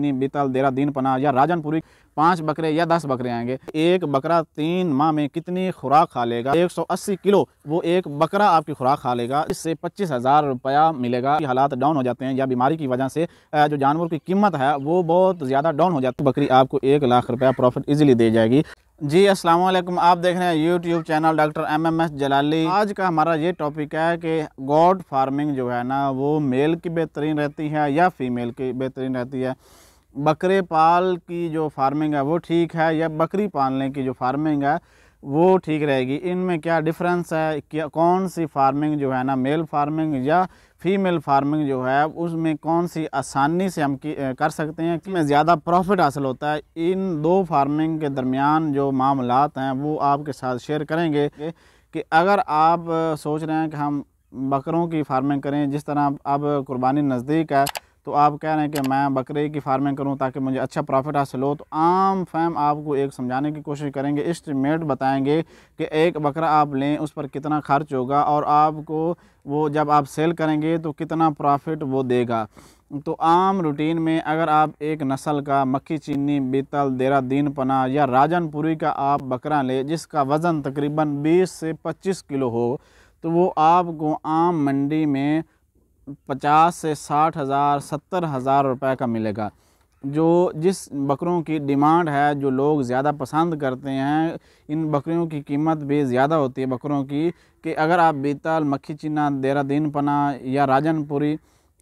चीनी, बीतल, देरा, दीन पना या राजनपुरी 5 बकरे या 10 बकरे आएंगे। एक बकरा 3 माह में कितनी खुराक खा लेगा? 180 किलो वो एक बकरा आपकी खुराक खा लेगा। इससे 25,000 रुपया मिलेगा। हालात डाउन हो जाते हैं या बीमारी की वजह से जो जानवर की कीमत है वो बहुत ज़्यादा डाउन हो जाती है। बकरी आपको 1 लाख रुपया प्रॉफिट इजीली दे जाएगी। जी अस्सलाम वालेकुम, आप देख रहे हैं यूट्यूब चैनल डॉक्टर MMS जलाली। आज का हमारा ये टॉपिक है कि गॉड फार्मिंग जो है ना वो मेल की बेहतरीन रहती है या फीमेल की बेहतरीन रहती है। बकरे पाल की जो फार्मिंग है वो ठीक है या बकरी पालने की जो फार्मिंग है वो ठीक रहेगी? इनमें क्या डिफरेंस है? क्या कौन सी फार्मिंग जो है ना मेल फार्मिंग या फीमेल फार्मिंग जो है उसमें कौन सी आसानी से हम कर सकते हैं, इसमें ज़्यादा प्रॉफिट हासिल होता है? इन दो फार्मिंग के दरमियान जो मामलात हैं वो आपके साथ शेयर करेंगे कि अगर आप सोच रहे हैं कि हम बकरों की फार्मिंग करें, जिस तरह अब कुर्बानी नज़दीक है तो आप कह रहे हैं कि मैं बकरे की फार्मिंग करूं ताकि मुझे अच्छा प्रॉफिट हासिल हो, तो आम फैम आपको एक समझाने की कोशिश करेंगे, एस्टिमेट बताएंगे कि एक बकरा आप लें उस पर कितना खर्च होगा और आपको वो जब आप सेल करेंगे तो कितना प्रॉफिट वो देगा। तो आम रूटीन में अगर आप एक नस्ल का मक्खी चीनी, बीतल, देरा, दीन पना या राजनपुरी का आप बकरा ले जिसका वज़न तकरीबन 20 से 25 किलो हो, तो वो आपको आम मंडी में 50 से 60,000 70,000 रुपये का मिलेगा। जो जिस बकरों की डिमांड है, जो लोग ज़्यादा पसंद करते हैं, इन बकरियों की कीमत भी ज़्यादा होती है बकरों की, कि अगर आप बीतल, मक्खी चीना, देरा, दीन पना या राजनपुरी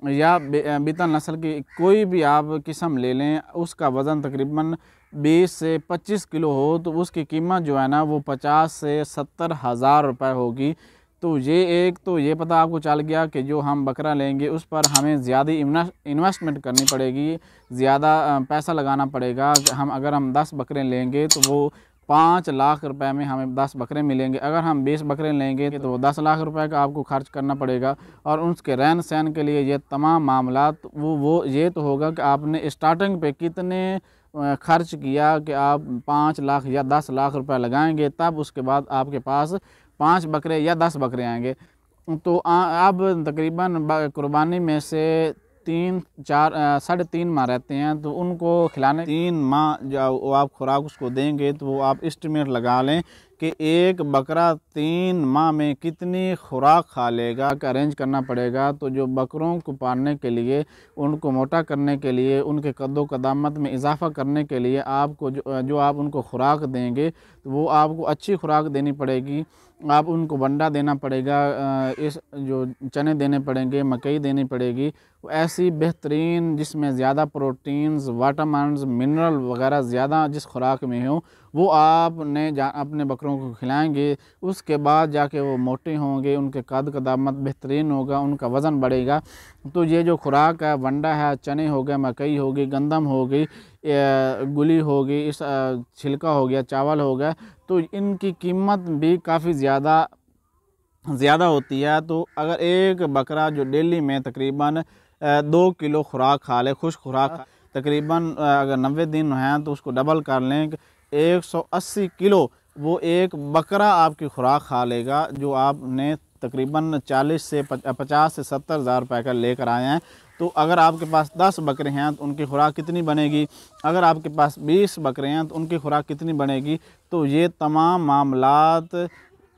या बीतल नस्ल की कोई भी आप किस्म ले लें, उसका वज़न तकरीबन 20 से 25 किलो हो तो उसकी कीमत जो है ना वो 50 से 70,000 रुपये होगी। तो ये पता आपको चल गया कि जो हम बकरा लेंगे उस पर हमें ज़्यादा इन्वेस्टमेंट करनी पड़ेगी, ज़्यादा पैसा लगाना पड़ेगा। अगर हम 10 बकरे लेंगे तो वो 5 लाख रुपए में हमें 10 बकरे मिलेंगे। अगर हम 20 बकरे लेंगे तो वो 10 लाख रुपए का आपको खर्च करना पड़ेगा। और उसके रहन सहन के लिए ये तमाम मामलात वो ये तो होगा कि आपने स्टार्टिंग पे कितने खर्च किया कि आप 5 लाख या 10 लाख रुपए लगाएंगे, तब उसके बाद आपके पास 5 बकरे या 10 बकरे आएंगे। तो अब तकरीबन कुर्बानी में से 3-4 3.5 माह रहते हैं, तो उनको खिलाने 3 माह जो आप खुराक उसको देंगे तो वो आप एस्टिमेट लगा लें कि एक बकरा 3 माह में कितनी खुराक खा लेगा। अरेंज करना पड़ेगा। तो जो बकरों को पालने के लिए, उनको मोटा करने के लिए, उनके कद्दो कदामत में इजाफ़ा करने के लिए आपको जो आप उनको खुराक देंगे तो वो आपको अच्छी खुराक देनी पड़ेगी। आप उनको वंडा देना पड़ेगा, इस जो चने देने पड़ेंगे, मकई देनी पड़ेगी, ऐसी बेहतरीन जिसमें ज़्यादा प्रोटीन्स, विटामिन्स, मिनरल वगैरह ज़्यादा जिस खुराक में हो वो आपने अपने बकरों को खिलाएंगे। उसके बाद जाके वो मोटे होंगे, उनके कद कदामत बेहतरीन होगा, उनका वज़न बढ़ेगा। तो ये जो खुराक है, वंडा है, चने हो गए, मकई हो गई, गंदम हो गई, गुली हो गई, इस छिलका हो गया, चावल हो गया, तो इनकी कीमत भी काफ़ी ज़्यादा होती है। तो अगर एक बकरा जो डेली में तकरीबन 2 किलो खुराक खा ले, खुश खुराक, तकरीबन अगर 90 दिन हैं तो उसको डबल कर लें, 180 किलो वो एक बकरा आपकी खुराक खा लेगा, जो आपने तकरीबन 40 से 50 से 70,000 रुपये का लेकर आए हैं। तो अगर आपके पास 10 बकरे हैं तो उनकी खुराक कितनी बनेगी? अगर आपके पास 20 बकरे हैं तो उनकी खुराक कितनी बनेगी? तो ये तमाम मामलात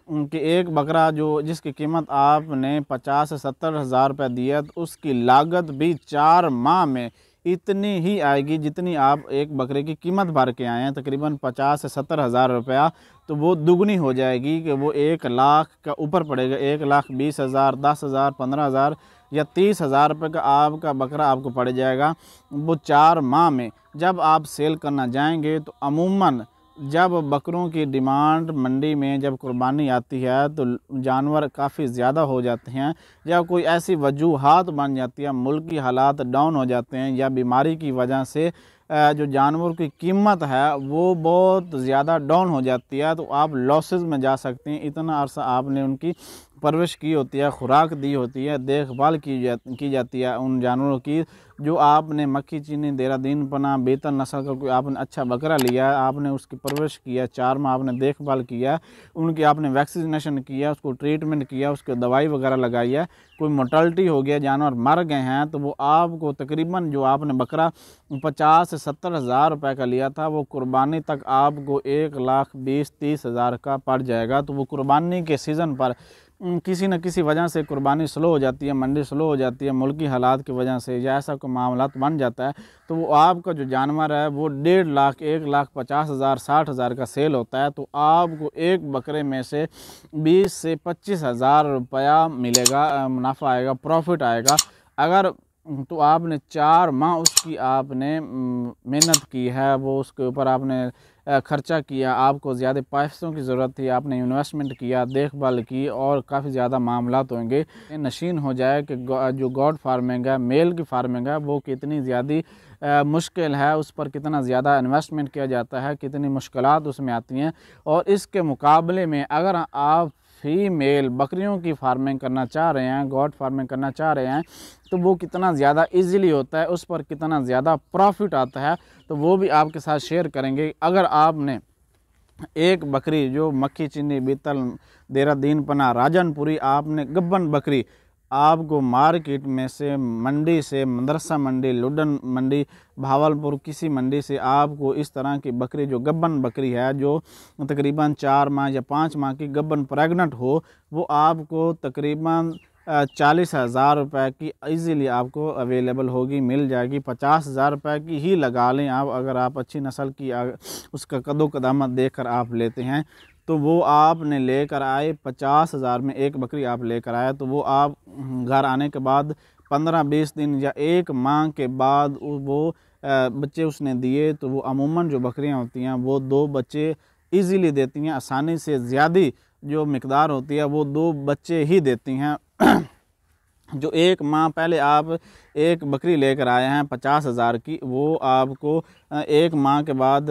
उनके एक बकरा जिसकी कीमत आपने 50 से 70,000 रुपये दिया, तो उसकी लागत भी 4 माह में इतनी ही आएगी जितनी आप एक बकरे की कीमत भर के आए हैं, तकरीबन 50 से 70,000 रुपया। तो वो दुगनी हो जाएगी कि वो 1 लाख का ऊपर पड़ेगा। 1,20,000, 10,000, 15,000 या 30,000 रुपये का आपका बकरा आपको पड़ जाएगा। वो 4 माह में जब आप सेल करना जाएंगे तो अमूमन जब बकरों की डिमांड मंडी में जब कुर्बानी आती है तो जानवर काफ़ी ज़्यादा हो जाते हैं, या कोई ऐसी वजूहात बन जाती है, मुल्की हालात डाउन हो जाते हैं, या बीमारी की वजह से जो जानवर की कीमत है वो बहुत ज़्यादा डाउन हो जाती है, तो आप लॉसेस में जा सकते हैं। इतना अरसा आपने उनकी परवरिश की होती है, खुराक दी होती है, देखभाल की जाती है उन जानवरों की। जो आपने मक्खी चीनी देहरादून पना बेहतर नस्ल का कोई आपने अच्छा बकरा लिया, आपने उसकी परवरिश किया, 4 माह आपने देखभाल किया, उनकी आपने वैक्सीनेशन किया, उसको ट्रीटमेंट किया, उसको दवाई वगैरह लगाई है, कोई मोर्टालिटी हो गया, जानवर मर गए हैं, तो वो आपको तकरीबन जो आपने बकरा 50 से 70 हज़ार रुपये का लिया था, वो कुर्बानी तक आपको 1,20,30 हज़ार का पड़ जाएगा। तो वो कुर्बानी के सीज़न पर किसी न किसी वजह से कुर्बानी स्लो हो जाती है, मंडी स्लो हो जाती है, मुल्की हालात की वजह से या ऐसा कोई मामला बन जाता है, तो वो आपका जो जानवर है वो 1.5 लाख 1,50,000 60,000 का सेल होता है। तो आपको एक बकरे में से 20 से 25 हज़ार रुपया मिलेगा, मुनाफा आएगा, प्रॉफिट आएगा। अगर तो आपने 4 माह उसकी आपने मेहनत की है, वो उसके ऊपर आपने खर्चा किया, आपको ज़्यादा पैसों की ज़रूरत थी, आपने इन्वेस्टमेंट किया, देखभाल की, और काफ़ी ज़्यादा मामलात होंगे। नशीन हो जाए कि जो गॉड फार्मिंग है, मेल की फार्मिंग है, वो कितनी ज़्यादा मुश्किल है, उस पर कितना ज़्यादा इन्वेस्टमेंट किया जाता है, कितनी मुश्किलात उसमें आती हैं। और इसके मुकाबले में अगर आप फीमेल बकरियों की फार्मिंग करना चाह रहे हैं, गॉड फार्मिंग करना चाह रहे हैं, तो वो कितना ज़्यादा इजीली होता है, उस पर कितना ज़्यादा प्रॉफिट आता है, तो वो भी आपके साथ शेयर करेंगे। अगर आपने एक बकरी जो मक्खी चीनी बीतल देहरादून पना राजनपुरी आपने गब्बन बकरी आपको मार्केट में से, मंडी से, मदरसा मंडी, लुडन मंडी, भावलपुर किसी मंडी से आपको इस तरह की बकरी जो गब्बन बकरी है, जो तकरीबन 4 माह या 5 माह की गब्बन प्रेग्नेंट हो, वो आपको तकरीबन 40 हज़ार रुपये की ईज़िली आपको अवेलेबल होगी, मिल जाएगी। 50 हज़ार रुपये की ही लगा लें आप, अगर आप अच्छी नस्ल की उसका कदो कदामत देख कर आप लेते हैं, तो वो आपने लेकर आए 50 हज़ार में एक बकरी आप लेकर आए, तो वो आप घर आने के बाद 15-20 दिन या 1 माह के बाद वो बच्चे उसने दिए, तो वो अमूमन जो बकरियां होती हैं वो 2 बच्चे इजीली देती हैं, आसानी से ज़्यादा जो मिकदार होती है वो 2 बच्चे ही देती हैं। जो 1 माह पहले आप एक बकरी लेकर आए हैं 50 हज़ार की, वो आपको 1 माह के बाद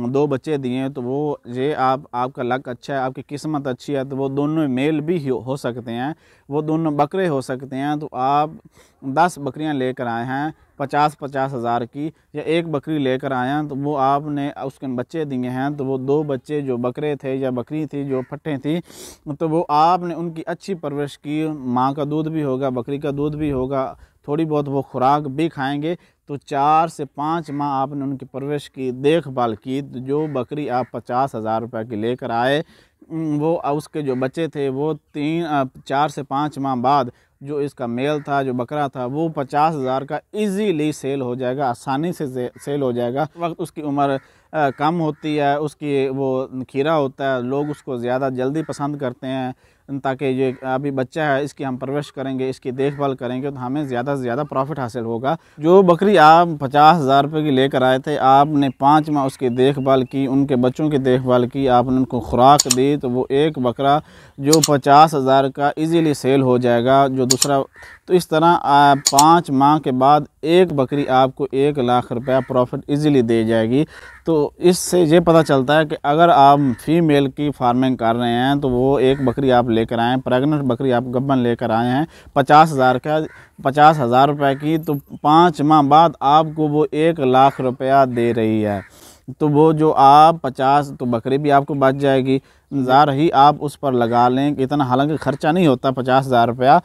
2 बच्चे दिए, तो वो ये आपका लक अच्छा है, आपकी किस्मत अच्छी है, तो वो दोनों मेल भी हो सकते हैं, वो दोनों बकरे हो सकते हैं। तो आप 10 बकरियां लेकर आए हैं 50-50 हज़ार की, या एक बकरी लेकर आए हैं, तो वो आपने उसके बच्चे दिए हैं, तो वो 2 बच्चे जो बकरे थे या बकरी थी जो फट्टे थी, तो वो आपने उनकी अच्छी परवरिश की, माँ का दूध भी होगा, बकरी का दूध भी होगा, थोड़ी बहुत वो खुराक भी खाएंगे, तो 4 से 5 माह आपने उनकी परवरिश की, देखभाल की, तो जो बकरी आप 50 हज़ार रुपये की लेकर आए, वो उसके जो बच्चे थे वो 4 से 5 माह बाद जो इसका मेल था, जो बकरा था, वो 50 हज़ार का इजीली सेल हो जाएगा, आसानी से सेल हो जाएगा। वक्त उसकी उम्र कम होती है, उसकी वो खीरा होता है, लोग उसको ज़्यादा जल्दी पसंद करते हैं, ताकि ये अभी बच्चा है, इसकी हम परवरिश करेंगे, इसकी देखभाल करेंगे, तो हमें ज़्यादा से ज़्यादा प्रॉफिट हासिल होगा। जो बकरी आप 50 हज़ार रुपये की लेकर आए थे, आपने 5 माह उसकी देखभाल की, उनके बच्चों की देखभाल की, आपने उनको खुराक दी, तो वो एक बकरा जो 50 हज़ार का इजीली सेल हो जाएगा। जो दूसरा, तो इस तरह 5 माह के बाद एक बकरी आपको 1 लाख रुपया प्रॉफिट इजीली दे जाएगी। तो इससे ये पता चलता है कि अगर आप फीमेल की फार्मिंग कर रहे हैं, तो वो एक बकरी आप लेकर आए हैं, प्रेग्नेंट बकरी आप गब्बन लेकर आए हैं 50 हज़ार का, 50 हज़ार रुपये की, तो 5 माह बाद आपको वो 1 लाख रुपया दे रही है। तो वो जो आप 50, तो बकरी भी आपको बच जाएगी, ज़ार ही आप उस पर लगा लें, इतना हालांकि ख़र्चा नहीं होता 50 हज़ार रुपया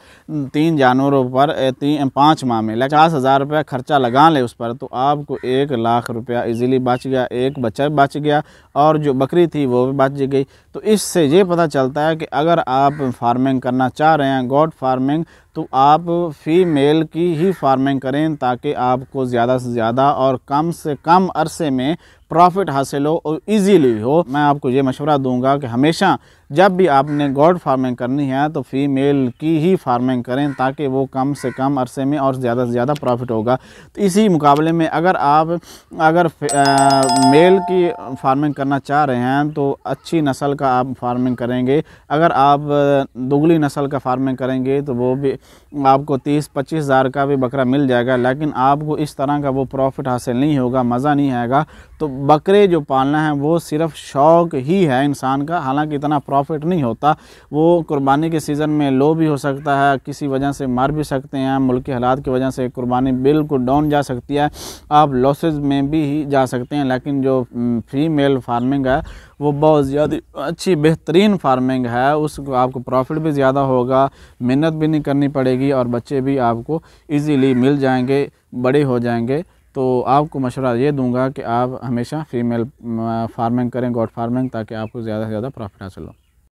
3 जानवरों पर 5 माह में, 50 हज़ार रुपया ख़र्चा लगा लें उस पर, तो आपको 1 लाख रुपया इजीली बच गया, एक बच्चा भी बच गया और जो बकरी थी वो भी बच गई। तो इससे ये पता चलता है कि अगर आप फार्मिंग करना चाह रहे हैं, गॉड फार्मिंग, तो आप फीमेल की ही फार्मिंग करें, ताकि आपको ज़्यादा से ज़्यादा और कम से कम अरसे में प्रॉफिट हासिल हो और इजीली हो। मैं आपको ये मशवरा दूंगा कि हमेशा जब भी आपने गॉड फार्मिंग करनी है तो फीमेल की ही फार्मिंग करें, ताकि वो कम से कम अरसे में और ज़्यादा से ज़्यादा प्रॉफिट होगा। तो इसी मुकाबले में अगर मेल की फार्मिंग करना चाह रहे हैं तो अच्छी नस्ल का आप फार्मिंग करेंगे। अगर आप दुगली नस्ल का फार्मिंग करेंगे तो वो भी आपको 30-25 हज़ार का भी बकरा मिल जाएगा, लेकिन आपको इस तरह का वो प्रॉफिट हासिल नहीं होगा, मज़ा नहीं आएगा। तो बकरे जो पालना है वो सिर्फ शौक़ ही है इंसान का, हालांकि इतना प्रॉफिट नहीं होता। वो कुर्बानी के सीज़न में लो भी हो सकता है, किसी वजह से मर भी सकते हैं, मुल्क के हालात की वजह से कुर्बानी बिल्कुल डाउन जा सकती है, आप लॉसेस में भी जा सकते हैं। लेकिन जो फीमेल फार्मिंग है वो बहुत ज़्यादा अच्छी बेहतरीन फार्मिंग है, उसको आपको प्रॉफिट भी ज़्यादा होगा, मेहनत भी नहीं करनी पड़ेगी और बच्चे भी आपको इजीली मिल जाएंगे, बड़े हो जाएंगे। तो आपको मशवरा ये दूंगा कि आप हमेशा फीमेल फार्मिंग करें, गॉट फार्मिंग, ताकि आपको ज़्यादा से ज़्यादा प्रॉफिट हासिल हो।